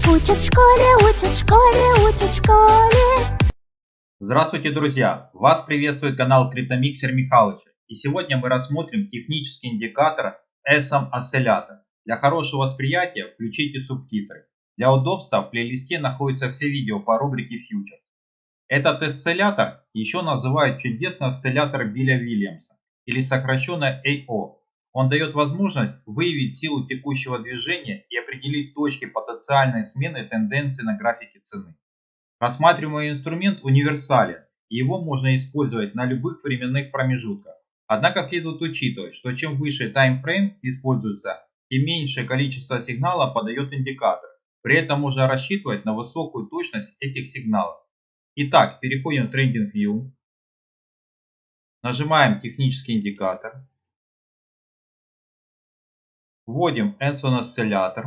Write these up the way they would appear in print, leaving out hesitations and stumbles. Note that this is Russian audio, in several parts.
Учат в школе, учат в школе, учат в школе. Здравствуйте, друзья! Вас приветствует канал Криптомиксер Михалыча. И сегодня мы рассмотрим технический индикатор ESM осциллятор. Для хорошего восприятия включите субтитры. Для удобства в плейлисте находятся все видео по рубрике Futures. Этот осциллятор еще называют чудесный осциллятор Билля-Вильямса или сокращенно AO. Он дает возможность выявить силу текущего движения и определить точки потенциальной смены тенденции на графике цены. Рассматриваемый инструмент универсален, и его можно использовать на любых временных промежутках. Однако следует учитывать, что чем выше таймфрейм используется, тем меньшее количество сигнала подает индикатор. При этом можно рассчитывать на высокую точность этих сигналов. Итак, переходим в Trending View, нажимаем технический индикатор, вводим ESM осциллятор.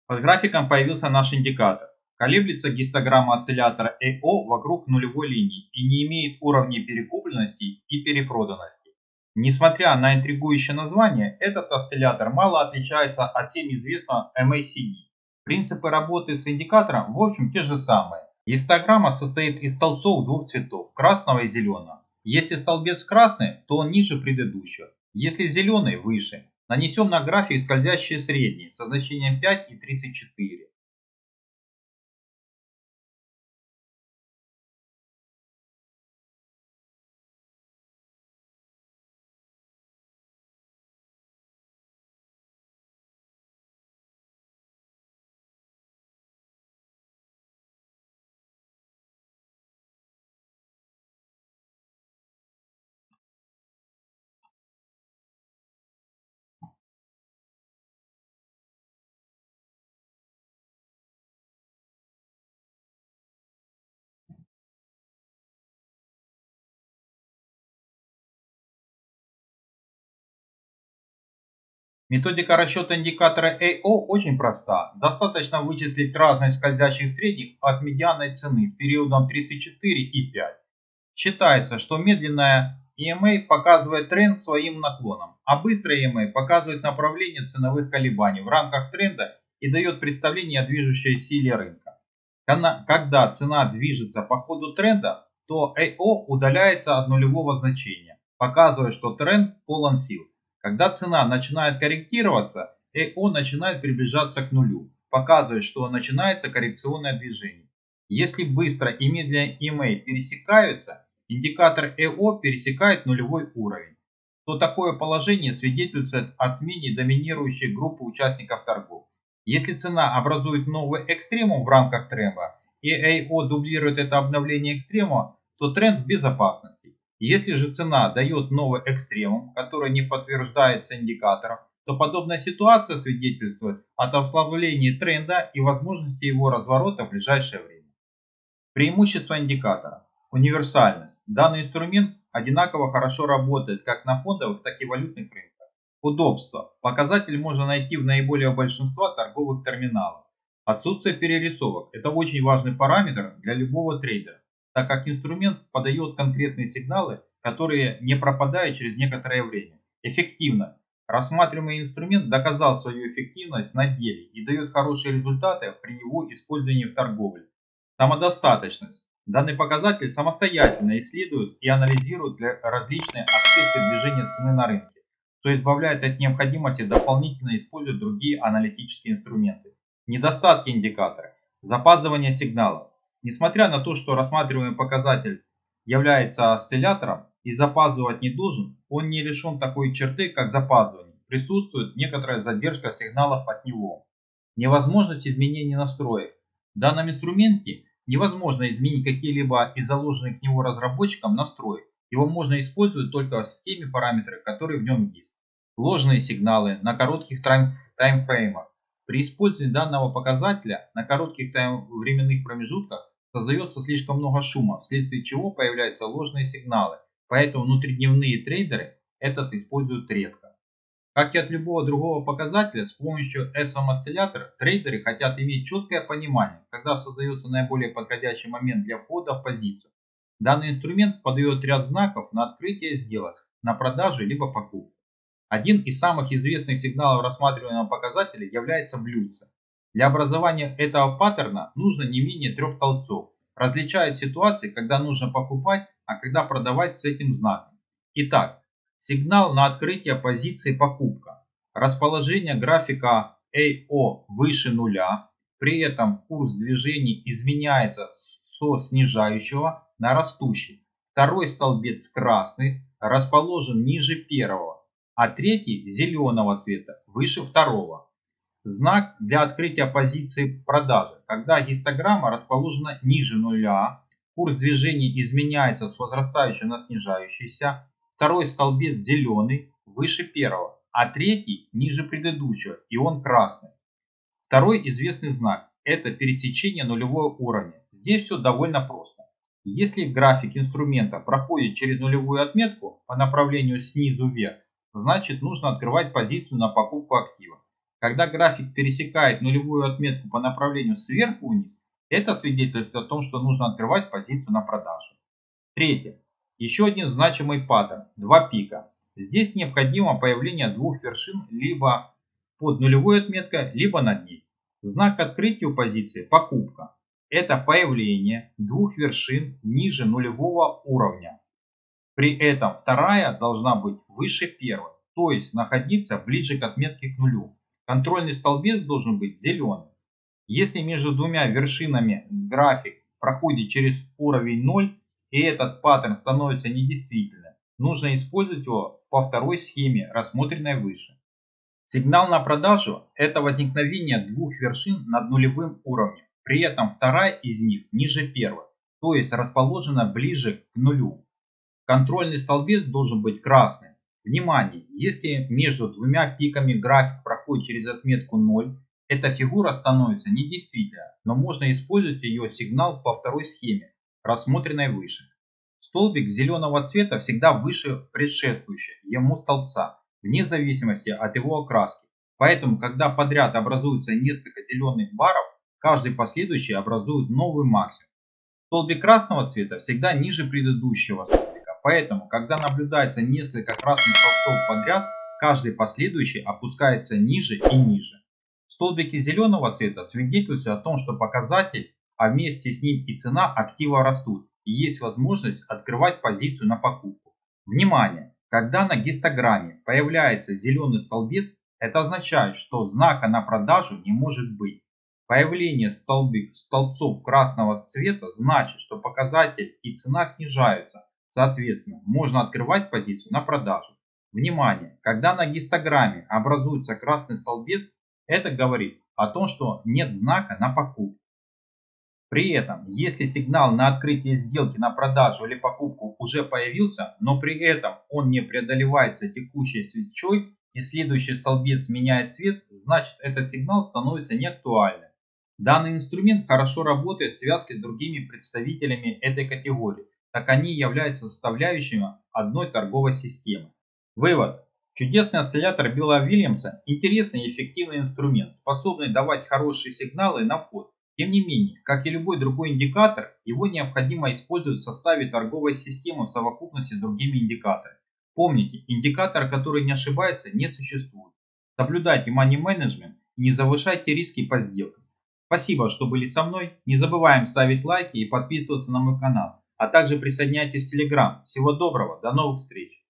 Под графиком появился наш индикатор. Колеблется гистограмма осциллятора AO вокруг нулевой линии и не имеет уровней перекупленности и перепроданности. Несмотря на интригующее название, этот осциллятор мало отличается от всем известного MACD. Принципы работы с индикатором в общем те же самые. Гистограмма состоит из столбцов двух цветов, красного и зеленого. Если столбец красный, то он ниже предыдущего. Если зеленый, выше. Нанесем на график скользящие средние со значением 5 и 34. Методика расчета индикатора AO очень проста. Достаточно вычислить разность скользящих средних от медианной цены с периодом 34 и 5. Считается, что медленная EMA показывает тренд своим наклоном, а быстрая EMA показывает направление ценовых колебаний в рамках тренда и дает представление о движущей силе рынка. Когда цена движется по ходу тренда, то AO удаляется от нулевого значения, показывая, что тренд полон сил. Когда цена начинает корректироваться, AO начинает приближаться к нулю, показывая, что начинается коррекционное движение. Если быстро и медленно EMA пересекаются, индикатор EO пересекает нулевой уровень, то такое положение свидетельствует о смене доминирующей группы участников торгов. Если цена образует новый экстремум в рамках тренда и AO дублирует это обновление экстремума, то тренд в безопасности. Если же цена дает новый экстремум, который не подтверждается индикатором, то подобная ситуация свидетельствует о ослаблении тренда и возможности его разворота в ближайшее время. Преимущество индикатора. Универсальность. Данный инструмент одинаково хорошо работает как на фондовых, так и валютных рынках. Удобство. Показатель можно найти в наиболее большинства торговых терминалов. Отсутствие перерисовок. Это очень важный параметр для любого трейдера, так как инструмент подает конкретные сигналы, которые не пропадают через некоторое время. Эффективно. Рассматриваемый инструмент доказал свою эффективность на деле и дает хорошие результаты при его использовании в торговле. Самодостаточность. Данный показатель самостоятельно исследует и анализирует различные аспекты движения цены на рынке, что избавляет от необходимости дополнительно использовать другие аналитические инструменты. Недостатки индикатора. Запаздывание сигналов. Несмотря на то, что рассматриваемый показатель является осциллятором и запаздывать не должен, он не лишен такой черты, как запаздывание. Присутствует некоторая задержка сигналов от него. Невозможность изменения настроек. В данном инструменте невозможно изменить какие-либо из заложенных в него разработчиком настроек. Его можно использовать только с теми параметрами, которые в нем есть. Ложные сигналы на коротких таймфреймах. При использовании данного показателя на коротких временных промежутках создается слишком много шума, вследствие чего появляются ложные сигналы, поэтому внутридневные трейдеры этот используют редко. Как и от любого другого показателя, с помощью SM-осциллятора трейдеры хотят иметь четкое понимание, когда создается наиболее подходящий момент для входа в позицию. Данный инструмент подает ряд знаков на открытие сделок, на продажу либо покупку. Один из самых известных сигналов рассматриваемого показателя является блюдце. Для образования этого паттерна нужно не менее 3 столбцов. Различают ситуации, когда нужно покупать, а когда продавать с этим знаком. Итак, сигнал на открытие позиции покупка. Расположение графика AO выше нуля. При этом курс движения изменяется со снижающего на растущий. Второй столбец красный расположен ниже первого, а третий зеленого цвета выше второго. Знак для открытия позиции продажи, когда гистограмма расположена ниже нуля, курс движения изменяется с возрастающего на снижающийся, второй столбец зеленый выше первого, а третий ниже предыдущего, и он красный. Второй известный знак – это пересечение нулевого уровня. Здесь все довольно просто. Если график инструмента проходит через нулевую отметку по направлению снизу вверх, значит нужно открывать позицию на покупку актива. Когда график пересекает нулевую отметку по направлению сверху вниз, это свидетельствует о том, что нужно открывать позицию на продажу. Третье. Еще один значимый паттерн – два пика. Здесь необходимо появление двух вершин либо под нулевой отметкой, либо над ней. Знак открытия позиции – покупка. Это появление двух вершин ниже нулевого уровня. При этом вторая должна быть выше первой, то есть находиться ближе к отметке к нулю. Контрольный столбец должен быть зеленым. Если между двумя вершинами график проходит через уровень 0 и этот паттерн становится недействительным, нужно использовать его по второй схеме, рассмотренной выше. Сигнал на продажу – это возникновение двух вершин над нулевым уровнем. При этом вторая из них ниже первой, то есть расположена ближе к нулю. Контрольный столбец должен быть красным. Внимание! Если между двумя пиками график проходит через отметку 0, эта фигура становится недействительной, но можно использовать ее сигнал по второй схеме, рассмотренной выше. Столбик зеленого цвета всегда выше предшествующего ему столбца, вне зависимости от его окраски. Поэтому, когда подряд образуется несколько зеленых баров, каждый последующий образует новый максимум. Столбик красного цвета всегда ниже предыдущего столбика. Поэтому, когда наблюдается несколько красных столбцов подряд, каждый последующий опускается ниже и ниже. Столбики зеленого цвета свидетельствуют о том, что показатель, а вместе с ним и цена актива растут, и есть возможность открывать позицию на покупку. Внимание! Когда на гистограмме появляется зеленый столбец, это означает, что знака на продажу не может быть. Появление столбцов красного цвета значит, что показатель и цена снижаются. Соответственно, можно открывать позицию на продажу. Внимание! Когда на гистограмме образуется красный столбец, это говорит о том, что нет знака на покупку. При этом, если сигнал на открытие сделки на продажу или покупку уже появился, но при этом он не преодолевается текущей свечой и следующий столбец меняет цвет, значит этот сигнал становится неактуальным. Данный инструмент хорошо работает в связке с другими представителями этой категории, так они являются составляющими одной торговой системы. Вывод. Чудесный осциллятор Билла-Вильямса – интересный и эффективный инструмент, способный давать хорошие сигналы на вход. Тем не менее, как и любой другой индикатор, его необходимо использовать в составе торговой системы в совокупности с другими индикаторами. Помните, индикатор, который не ошибается, не существует. Соблюдайте money management и не завышайте риски по сделкам. Спасибо, что были со мной. Не забываем ставить лайки и подписываться на мой канал, а также присоединяйтесь в Telegram. Всего доброго, до новых встреч!